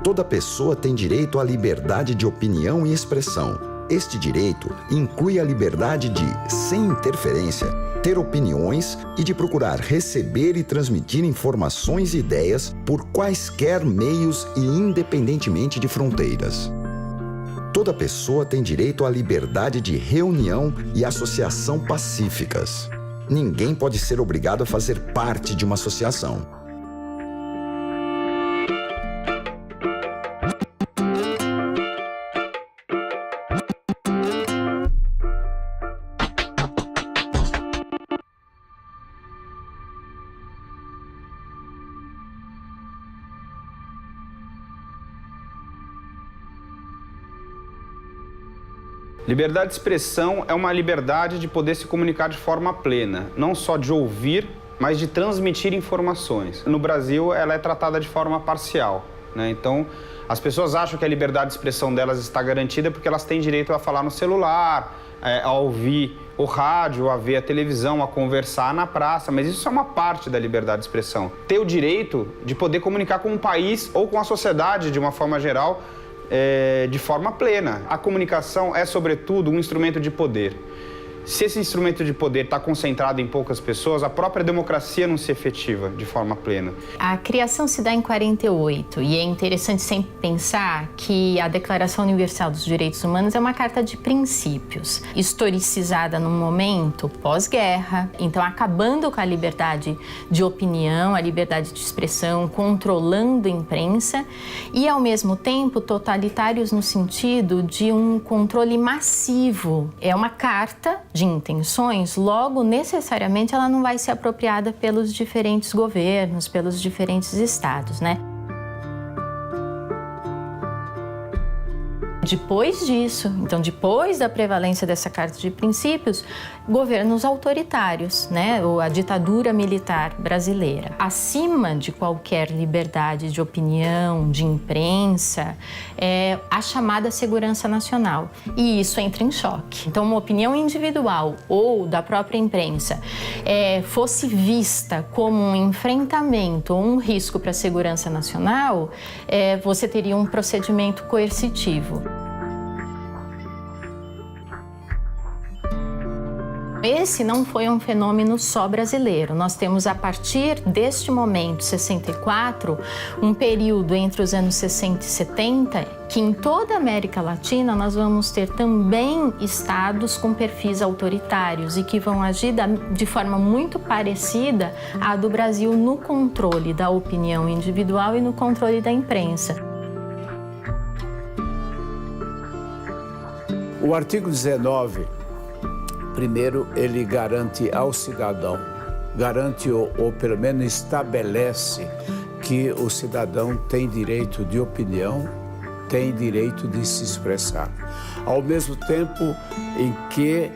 Toda pessoa tem direito à liberdade de opinião e expressão. Este direito inclui a liberdade de, sem interferência, ter opiniões e de procurar receber e transmitir informações e ideias por quaisquer meios e independentemente de fronteiras. Toda pessoa tem direito à liberdade de reunião e associação pacíficas. Ninguém pode ser obrigado a fazer parte de uma associação. Liberdade de expressão é uma liberdade de poder se comunicar de forma plena, não só de ouvir, mas de transmitir informações. No Brasil, ela é tratada de forma parcial, né? Então, as pessoas acham que a liberdade de expressão delas está garantida porque elas têm direito a falar no celular, a ouvir o rádio, a ver a televisão, a conversar na praça, mas isso é uma parte da liberdade de expressão. Ter o direito de poder comunicar com um país ou com a sociedade de uma forma geral, de forma plena. A comunicação é, sobretudo, um instrumento de poder. Se esse instrumento de poder está concentrado em poucas pessoas, a própria democracia não se efetiva de forma plena. A criação se dá em 48 e é interessante sempre pensar que a Declaração Universal dos Direitos Humanos é uma carta de princípios, historicizada num momento pós-guerra, então acabando com a liberdade de opinião, a liberdade de expressão, controlando a imprensa e, ao mesmo tempo, totalitários no sentido de um controle massivo. É uma carta de intenções, logo, necessariamente, ela não vai ser apropriada pelos diferentes governos, pelos diferentes estados, né? Depois disso, então, depois da prevalência dessa Carta de Princípios, governos autoritários, né? Ou a ditadura militar brasileira. Acima de qualquer liberdade de opinião, de imprensa, é a chamada segurança nacional. E isso entra em choque. Então, uma opinião individual ou da própria imprensa fosse vista como um enfrentamento ou um risco para a segurança nacional, você teria um procedimento coercitivo. Esse não foi um fenômeno só brasileiro. Nós temos, a partir deste momento, 64, um período entre os anos 60 e 70, que em toda a América Latina nós vamos ter também estados com perfis autoritários e que vão agir de forma muito parecida à do Brasil no controle da opinião individual e no controle da imprensa. O artigo 19, primeiro, ele garante ao cidadão, garante ou pelo menos estabelece que o cidadão tem direito de opinião, tem direito de se expressar. Ao mesmo tempo em que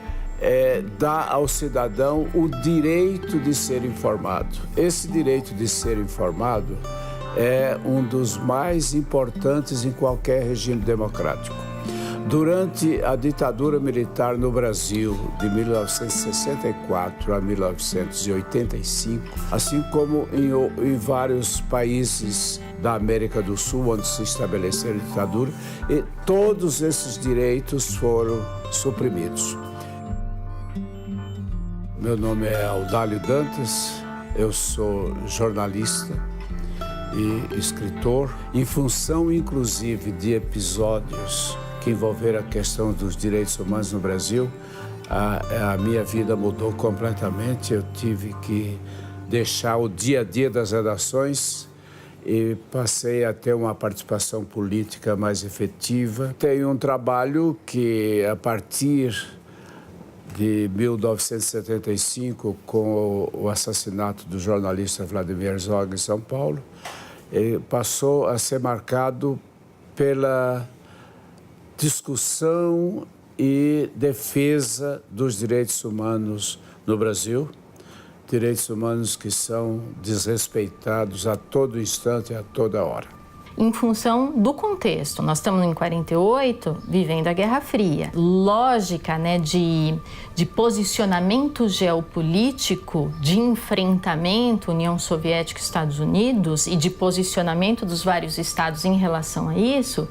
dá ao cidadão o direito de ser informado. Esse direito de ser informado é um dos mais importantes em qualquer regime democrático. Durante a ditadura militar no Brasil, de 1964 a 1985, assim como em vários países da América do Sul, onde se estabeleceu a ditadura, e todos esses direitos foram suprimidos. Meu nome é Audálio Dantas, eu sou jornalista e escritor, em função, inclusive, de episódios que envolveram a questão dos direitos humanos no Brasil. A minha vida mudou completamente. Eu tive que deixar o dia a dia das redações e passei a ter uma participação política mais efetiva. Tenho um trabalho que, a partir de 1975, com o assassinato do jornalista Vladimir Herzog em São Paulo, passou a ser marcado pela discussão e defesa dos direitos humanos no Brasil, direitos humanos que são desrespeitados a todo instante e a toda hora. em função do contexto. Nós estamos em 48, vivendo a Guerra Fria. Lógica, né, de posicionamento geopolítico, de enfrentamento União Soviética e Estados Unidos e de posicionamento dos vários estados em relação a isso,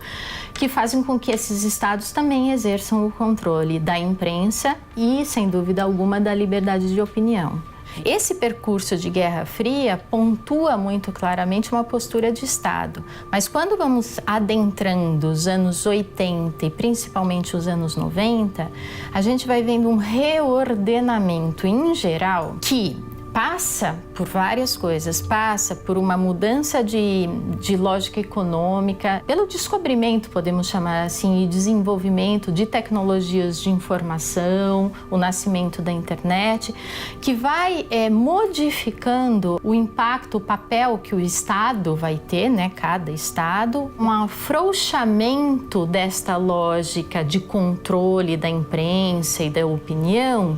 que fazem com que esses estados também exerçam o controle da imprensa e, sem dúvida alguma, da liberdade de opinião. Esse percurso de Guerra Fria pontua muito claramente uma postura de Estado, mas quando vamos adentrando os anos 80 e principalmente os anos 90, a gente vai vendo um reordenamento em geral que passa por várias coisas, passa por uma mudança de lógica econômica, pelo descobrimento, podemos chamar assim, e desenvolvimento de tecnologias de informação, o nascimento da internet, que vai modificando o impacto, o papel que o Estado vai ter, né, cada Estado, um afrouxamento desta lógica de controle da imprensa e da opinião,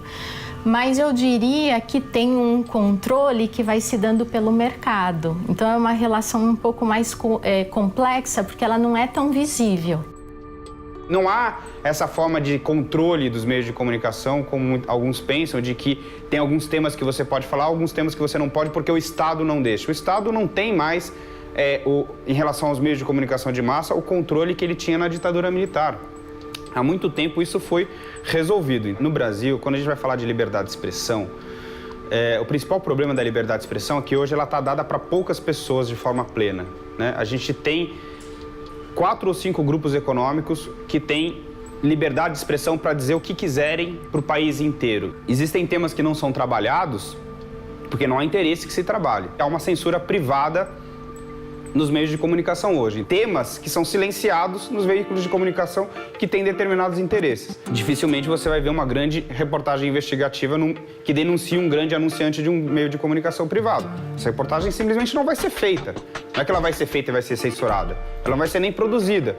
mas eu diria que tem um controle que vai se dando pelo mercado. Então é uma relação um pouco mais complexa, porque ela não é tão visível. Não há essa forma de controle dos meios de comunicação, como alguns pensam, de que tem alguns temas que você pode falar, alguns temas que você não pode, porque o Estado não deixa. O Estado não tem mais, em relação aos meios de comunicação de massa, o controle que ele tinha na ditadura militar. Há muito tempo isso foi resolvido. No Brasil, quando a gente vai falar de liberdade de expressão, o principal problema da liberdade de expressão é que hoje ela está dada para poucas pessoas de forma plena, né? A gente tem 4 ou 5 grupos econômicos que têm liberdade de expressão para dizer o que quiserem para o país inteiro. Existem temas que não são trabalhados porque não há interesse que se trabalhe. Há uma censura privada nos meios de comunicação hoje. Temas que são silenciados nos veículos de comunicação que têm determinados interesses. Dificilmente você vai ver uma grande reportagem investigativa que denuncie um grande anunciante de um meio de comunicação privado. Essa reportagem simplesmente não vai ser feita. Não é que ela vai ser feita e vai ser censurada. Ela não vai ser nem produzida.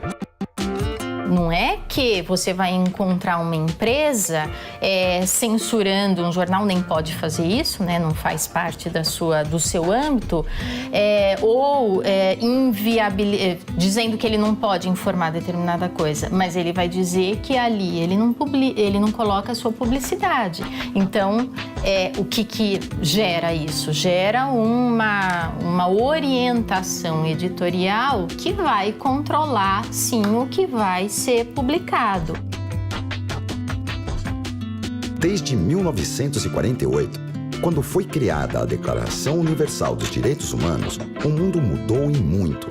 Não é que você vai encontrar uma empresa censurando um jornal, nem pode fazer isso, né? Não faz parte do seu âmbito, ou dizendo que ele não pode informar determinada coisa, mas ele vai dizer que ali ele não coloca a sua publicidade. Então, o que gera isso? Gera uma orientação editorial que vai controlar, sim, o que vai ser publicado. Desde 1948, quando foi criada a Declaração Universal dos Direitos Humanos, o mundo mudou e muito.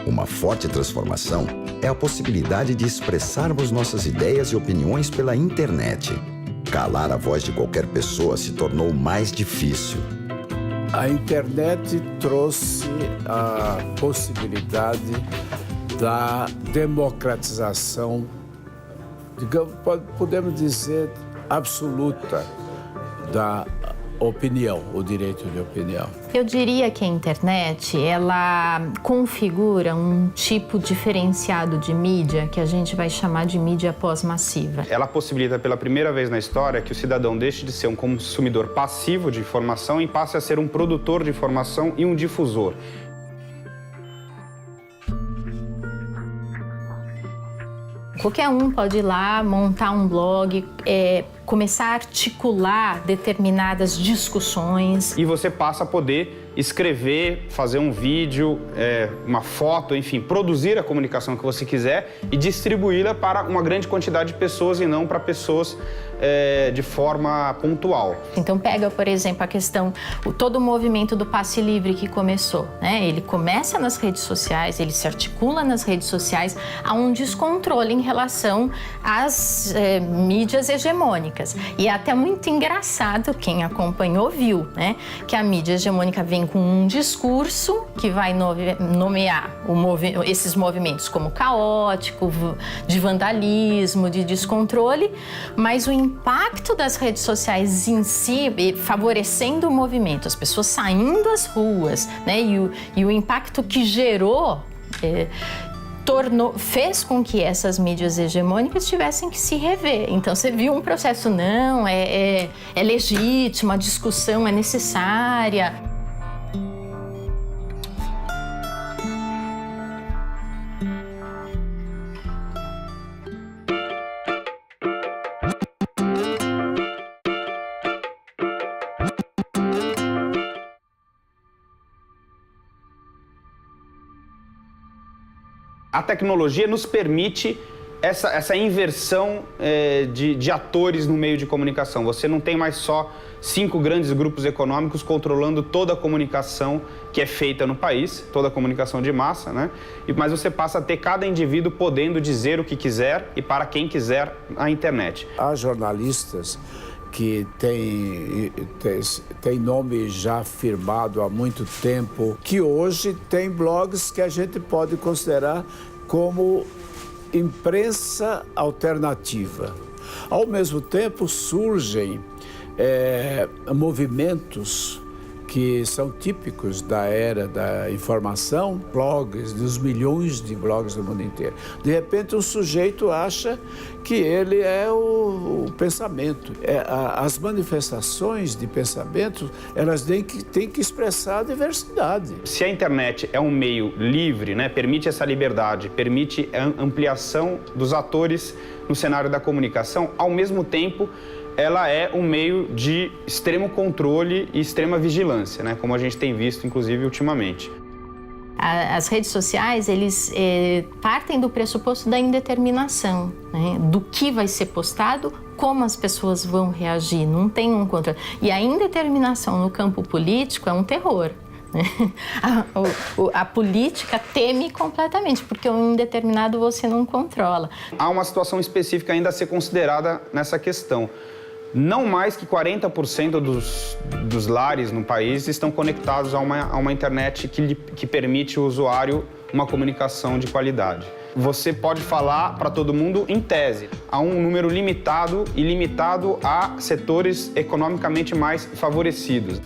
Uma forte transformação é a possibilidade de expressarmos nossas ideias e opiniões pela internet. Calar a voz de qualquer pessoa se tornou mais difícil. A internet trouxe a possibilidade da democratização, digamos, podemos dizer, absoluta da opinião, o direito de opinião. Eu diria que a internet, ela configura um tipo diferenciado de mídia que a gente vai chamar de mídia pós-massiva. Ela possibilita pela primeira vez na história que o cidadão deixe de ser um consumidor passivo de informação e passe a ser um produtor de informação e um difusor. Qualquer um pode ir lá, montar um blog, começar a articular determinadas discussões. E você passa a poder escrever, fazer um vídeo, uma foto, enfim, produzir a comunicação que você quiser e distribuí-la para uma grande quantidade de pessoas e não para pessoas de forma pontual. Então pega, por exemplo, a questão, todo o movimento do passe livre que começou, né? Ele começa nas redes sociais, ele se articula nas redes sociais, há um descontrole em relação às mídias hegemônicas. E é até muito engraçado, quem acompanhou viu, né? Que a mídia hegemônica vem com um discurso que vai nomear esses movimentos como caótico, de vandalismo, de descontrole, mas o impacto das redes sociais em si, favorecendo o movimento, as pessoas saindo às ruas, né? E o impacto que gerou fez com que essas mídias hegemônicas tivessem que se rever. Então você viu um processo, não, é legítimo, a discussão é necessária. A tecnologia nos permite essa inversão de atores no meio de comunicação. Você não tem mais só 5 grandes grupos econômicos controlando toda a comunicação que é feita no país, toda a comunicação de massa, né? Mas você passa a ter cada indivíduo podendo dizer o que quiser e para quem quiser na internet. Há jornalistas que tem nome já firmado há muito tempo, que hoje tem blogs que a gente pode considerar como imprensa alternativa. Ao mesmo tempo, surgem movimentos que são típicos da era da informação, blogs, dos milhões de blogs do mundo inteiro. De repente, um sujeito acha que ele é o pensamento. As manifestações de pensamento, elas têm que expressar a diversidade. Se a internet é um meio livre, né, permite essa liberdade, permite a ampliação dos atores no cenário da comunicação, ao mesmo tempo, ela é um meio de extremo controle e extrema vigilância, né? Como a gente tem visto, inclusive, ultimamente. As redes sociais, eles partem do pressuposto da indeterminação, né? Do que vai ser postado, como as pessoas vão reagir, não tem um controle. E a indeterminação no campo político é um terror. A política teme completamente, porque o indeterminado você não controla. Há uma situação específica ainda a ser considerada nessa questão. Não mais que 40% dos lares no país estão conectados a uma internet que permite ao usuário uma comunicação de qualidade. Você pode falar para todo mundo em tese. Há um número limitado e limitado a setores economicamente mais favorecidos.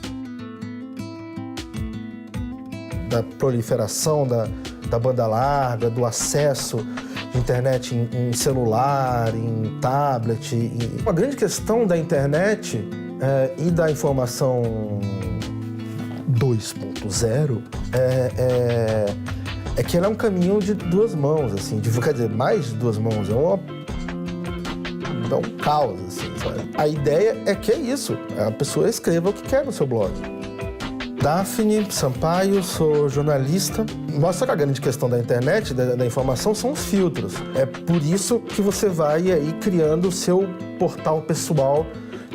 Da proliferação da banda larga, do acesso de internet em celular, em tablet. Uma grande questão da internet e da informação 2.0 é que ela é um caminho de duas mãos, assim, quer dizer, mais de duas mãos, é um caos, assim, sabe? A ideia é que é isso, a pessoa escreva o que quer no seu blog. Daphne Sampaio, sou jornalista. Mostra que a grande questão da internet, da informação, são os filtros. É por isso que você vai aí criando o seu portal pessoal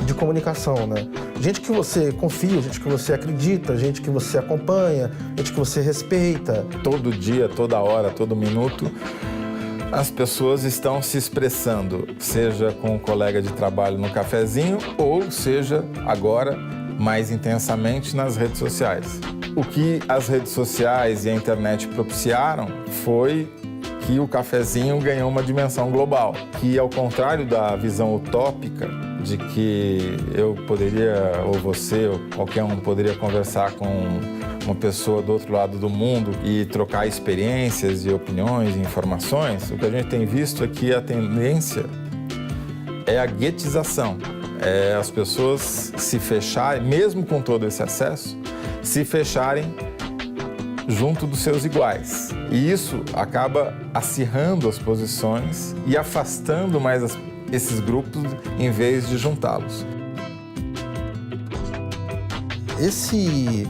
de comunicação, né? Gente que você confia, gente que você acredita, gente que você acompanha, gente que você respeita. Todo dia, toda hora, todo minuto, as pessoas estão se expressando, seja com um colega de trabalho no cafezinho ou seja agora mais intensamente nas redes sociais. O que as redes sociais e a internet propiciaram foi que o cafezinho ganhou uma dimensão global, que ao contrário da visão utópica de que eu poderia, ou você, ou qualquer um poderia conversar com uma pessoa do outro lado do mundo e trocar experiências e opiniões e informações, o que a gente tem visto é que a tendência é a guetização. As pessoas se fecharem, mesmo com todo esse acesso, se fecharem junto dos seus iguais. E isso acaba acirrando as posições e afastando mais esses grupos em vez de juntá-los. Esse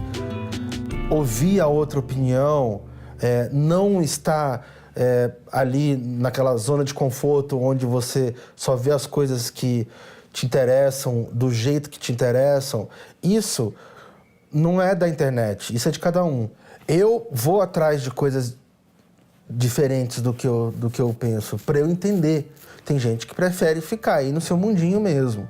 ouvir a outra opinião, não estar ali naquela zona de conforto onde você só vê as coisas que te interessam, do jeito que te interessam, isso não é da internet, isso é de cada um. Eu vou atrás de coisas diferentes do que eu penso, para eu entender. Tem gente que prefere ficar aí no seu mundinho mesmo.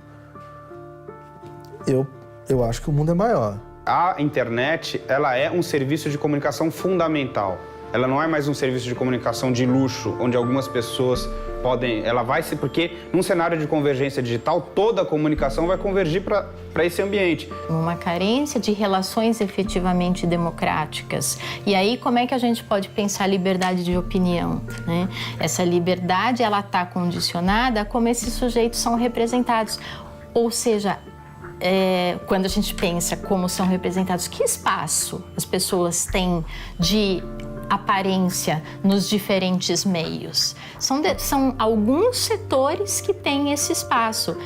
Eu acho que o mundo é maior. A internet, ela é um serviço de comunicação fundamental. Ela não é mais um serviço de comunicação de luxo, onde algumas pessoas podem... Ela vai se... Porque num cenário de convergência digital, toda a comunicação vai convergir para esse ambiente. Uma carência de relações efetivamente democráticas. E aí, como é que a gente pode pensar a liberdade de opinião, né? Essa liberdade, ela está condicionada a como esses sujeitos são representados. Ou seja, quando a gente pensa como são representados, que espaço as pessoas têm de aparência nos diferentes meios. São alguns setores que têm esse espaço.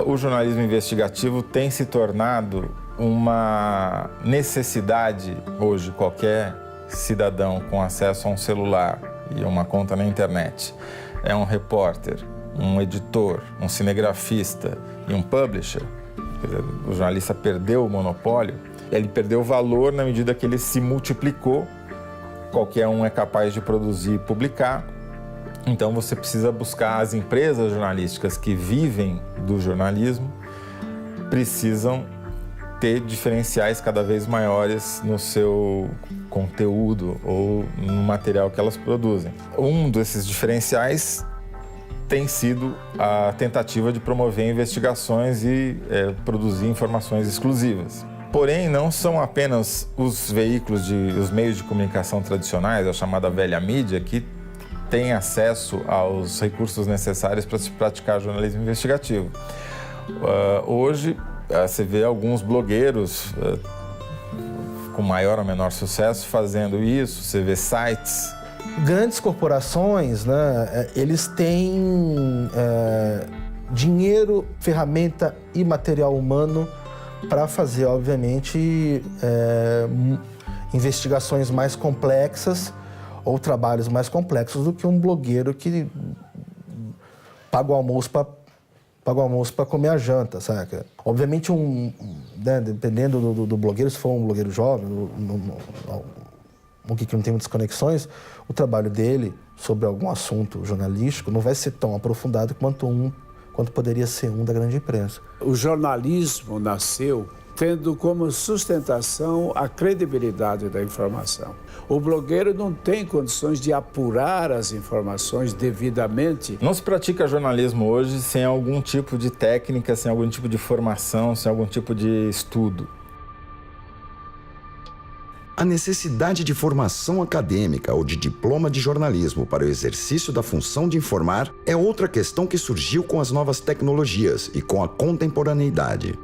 O jornalismo investigativo tem se tornado uma necessidade hoje qualquer cidadão com acesso a um celular e uma conta na internet é um repórter, um editor, um cinegrafista e um publisher, quer dizer, o jornalista perdeu o monopólio, ele perdeu valor na medida que ele se multiplicou, qualquer um é capaz de produzir e publicar, então você precisa buscar as empresas jornalísticas que vivem do jornalismo, precisam ter diferenciais cada vez maiores no seu conteúdo ou no material que elas produzem. Um desses diferenciais tem sido a tentativa de promover investigações e produzir informações exclusivas. Porém, não são apenas os veículos, os meios de comunicação tradicionais, a chamada velha mídia, que têm acesso aos recursos necessários para se praticar jornalismo investigativo. Hoje, você vê alguns blogueiros com maior ou menor sucesso fazendo isso, você vê sites. Grandes corporações, né, eles têm dinheiro, ferramenta e material humano para fazer, obviamente, investigações mais complexas ou trabalhos mais complexos do que um blogueiro que paga o almoço para comer a janta, saca? Obviamente, né, dependendo do blogueiro, se for um blogueiro jovem, que não tem muitas conexões, o trabalho dele sobre algum assunto jornalístico não vai ser tão aprofundado quanto poderia ser um da grande imprensa. O jornalismo nasceu tendo como sustentação a credibilidade da informação. O blogueiro não tem condições de apurar as informações devidamente. Não se pratica jornalismo hoje sem algum tipo de técnica, sem algum tipo de formação, sem algum tipo de estudo. A necessidade de formação acadêmica ou de diploma de jornalismo para o exercício da função de informar é outra questão que surgiu com as novas tecnologias e com a contemporaneidade.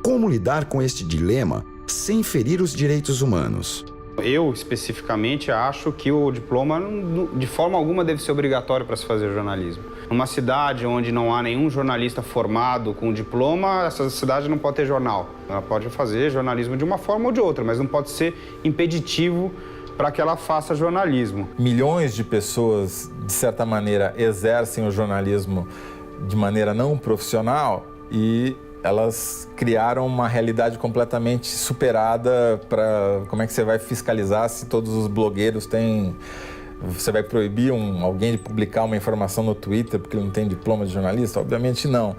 Como lidar com este dilema sem ferir os direitos humanos? Eu, especificamente, acho que o diploma, de forma alguma, deve ser obrigatório para se fazer jornalismo. Numa cidade onde não há nenhum jornalista formado com diploma, essa cidade não pode ter jornal. Ela pode fazer jornalismo de uma forma ou de outra, mas não pode ser impeditivo para que ela faça jornalismo. Milhões de pessoas, de certa maneira, exercem o jornalismo de maneira não profissional e elas criaram uma realidade completamente superada para como é que você vai fiscalizar se todos os blogueiros têm... Você vai proibir alguém de publicar uma informação no Twitter porque ele não tem diploma de jornalista? Obviamente não.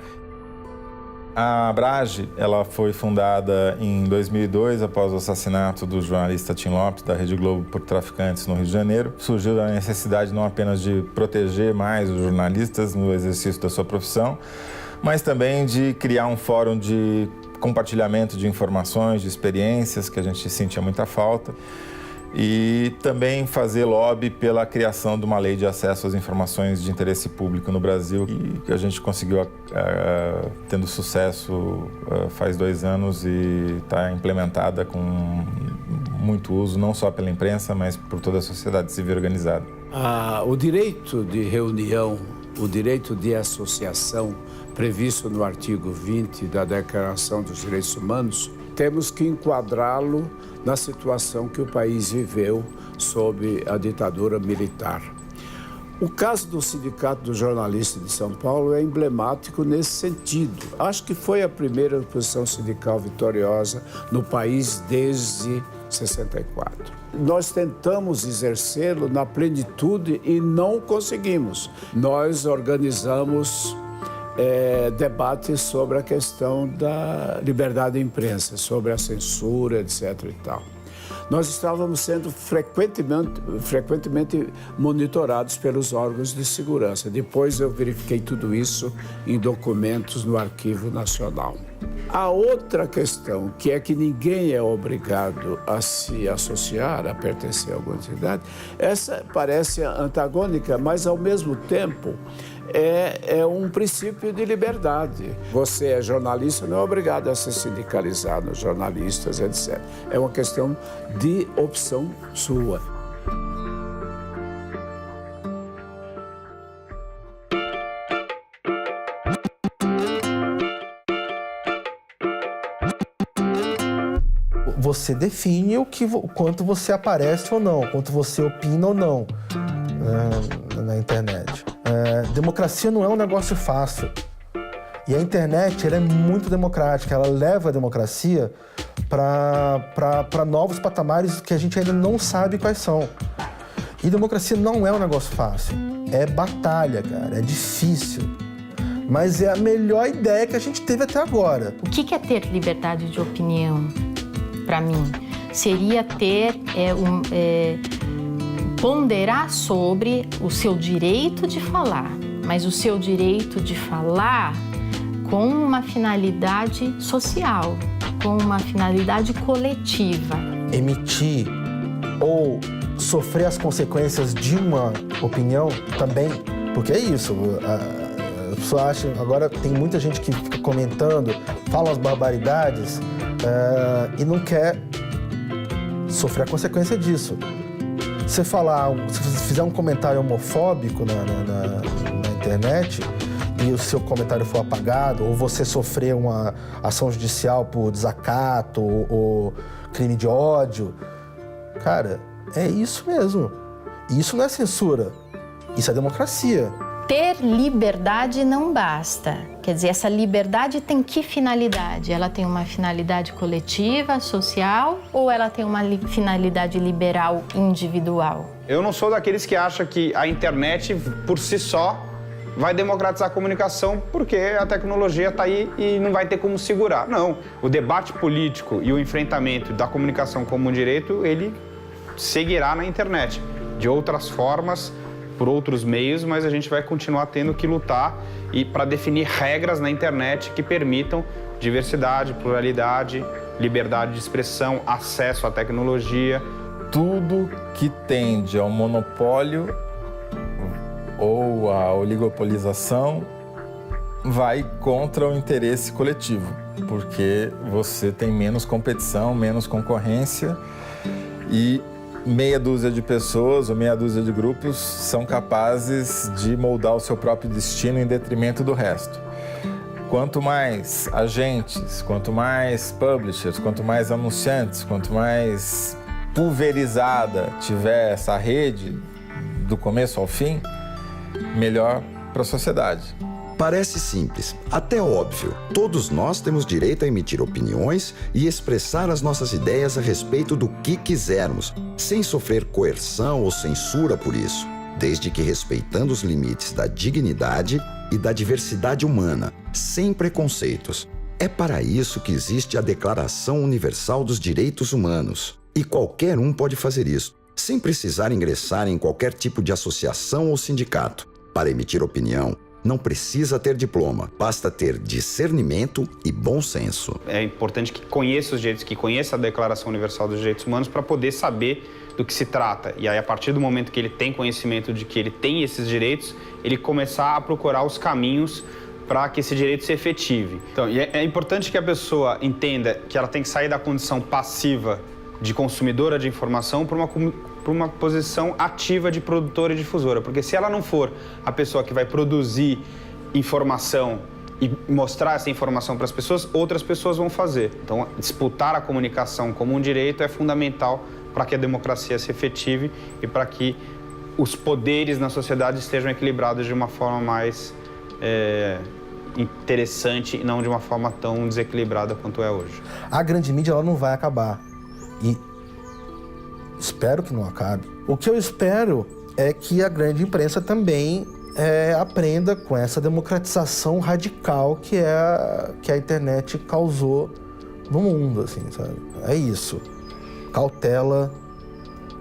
A Abrage, ela foi fundada em 2002, após o assassinato do jornalista Tim Lopes, da Rede Globo, por traficantes no Rio de Janeiro. Surgiu da necessidade não apenas de proteger mais os jornalistas no exercício da sua profissão, mas também de criar um fórum de compartilhamento de informações, de experiências, que a gente sentia muita falta, e também fazer lobby pela criação de uma lei de acesso às informações de interesse público no Brasil, e que a gente conseguiu tendo sucesso faz 2 anos e está implementada com muito uso, não só pela imprensa, mas por toda a sociedade civil organizada. O direito de reunião, o direito de associação, previsto no artigo 20 da Declaração dos Direitos Humanos, temos que enquadrá-lo na situação que o país viveu sob a ditadura militar. O caso do Sindicato dos Jornalistas de São Paulo é emblemático nesse sentido. Acho que foi a primeira oposição sindical vitoriosa no país desde 64. Nós tentamos exercê-lo na plenitude e não conseguimos. Nós organizamos debates sobre a questão da liberdade de imprensa, sobre a censura, etc. e tal. Nós estávamos sendo frequentemente monitorados pelos órgãos de segurança. Depois eu verifiquei tudo isso em documentos no Arquivo Nacional. A outra questão, que é que ninguém é obrigado a se associar, a pertencer a alguma entidade, essa parece antagônica, mas ao mesmo tempo é um princípio de liberdade. Você é jornalista, não é obrigado a se sindicalizar nos jornalistas, etc. É uma questão de opção sua. você define o quanto você aparece ou não, quanto você opina ou não na internet. Democracia não é um negócio fácil. E a internet, ela é muito democrática, ela leva a democracia para novos patamares que a gente ainda não sabe quais são. E democracia não é um negócio fácil. É batalha, cara, é difícil. Mas é a melhor ideia que a gente teve até agora. O que é ter liberdade de opinião, para mim? Seria ter, ponderar sobre o seu direito de falar, mas o seu direito de falar com uma finalidade social, com uma finalidade coletiva. Emitir ou sofrer as consequências de uma opinião também, porque é isso, a pessoa acha, agora tem muita gente que fica comentando, fala as barbaridades e não quer sofrer a consequência disso. Se fizer um comentário homofóbico na internet e o seu comentário for apagado, ou você sofrer uma ação judicial por desacato ou crime de ódio, cara, é isso mesmo. Isso não é censura, isso é democracia. Ter liberdade não basta. Quer dizer, essa liberdade tem que finalidade? Ela tem uma finalidade coletiva, social, ou ela tem uma finalidade liberal, individual? Eu não sou daqueles que acham que a internet, por si só, vai democratizar a comunicação porque a tecnologia está aí e não vai ter como segurar. Não. O debate político e o enfrentamento da comunicação como um direito, ele seguirá na internet. De outras formas, por outros meios, mas a gente vai continuar tendo que lutar para definir regras na internet que permitam diversidade, pluralidade, liberdade de expressão, acesso à tecnologia. Tudo que tende ao monopólio ou à oligopolização vai contra o interesse coletivo, porque você tem menos competição, menos concorrência e meia dúzia de pessoas ou meia dúzia de grupos são capazes de moldar o seu próprio destino em detrimento do resto. Quanto mais agentes, quanto mais publishers, quanto mais anunciantes, quanto mais pulverizada tiver essa rede do começo ao fim, melhor para a sociedade. Parece simples, até óbvio. Todos nós temos direito a emitir opiniões e expressar as nossas ideias a respeito do que quisermos, sem sofrer coerção ou censura por isso, desde que respeitando os limites da dignidade e da diversidade humana, sem preconceitos. É para isso que existe a Declaração Universal dos Direitos Humanos. E qualquer um pode fazer isso, sem precisar ingressar em qualquer tipo de associação ou sindicato. Para emitir opinião, não precisa ter diploma, basta ter discernimento e bom senso. É importante que conheça os direitos, que conheça a Declaração Universal dos Direitos Humanos para poder saber do que se trata. E aí, a partir do momento que ele tem conhecimento de que ele tem esses direitos, ele começar a procurar os caminhos para que esse direito se efetive. Então, é importante que a pessoa entenda que ela tem que sair da condição passiva de consumidora de informação para uma posição ativa de produtora e difusora. Porque se ela não for a pessoa que vai produzir informação e mostrar essa informação para as pessoas, outras pessoas vão fazer. Então, disputar a comunicação como um direito é fundamental para que a democracia se efetive e para que os poderes na sociedade estejam equilibrados de uma forma mais interessante e não de uma forma tão desequilibrada quanto é hoje. A grande mídia ela não vai acabar. E espero que não acabe. O que eu espero é que a grande imprensa também aprenda com essa democratização radical que a internet causou no mundo, assim, sabe? É isso. Cautela,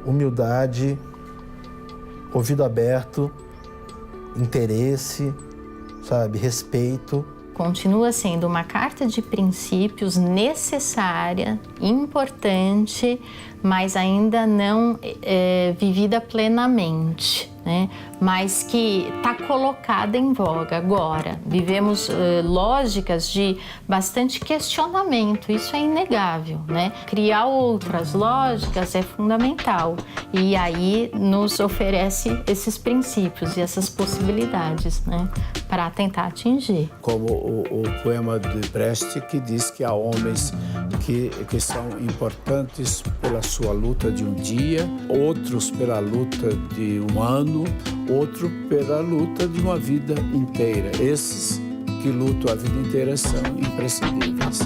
humildade, ouvido aberto, interesse, sabe? Respeito. Continua sendo uma carta de princípios necessária, importante, mas ainda não vivida plenamente, né? Mas que está colocada em voga agora. Vivemos lógicas de bastante questionamento, isso é inegável, né? Criar outras lógicas é fundamental e aí nos oferece esses princípios e essas possibilidades, né? para tentar atingir. Como o poema de Brecht, que diz que há homens que são importantes pela sua luta de um dia, outros pela luta de um ano, outro pela luta de uma vida inteira. Esses que lutam a vida inteira são imprescindíveis.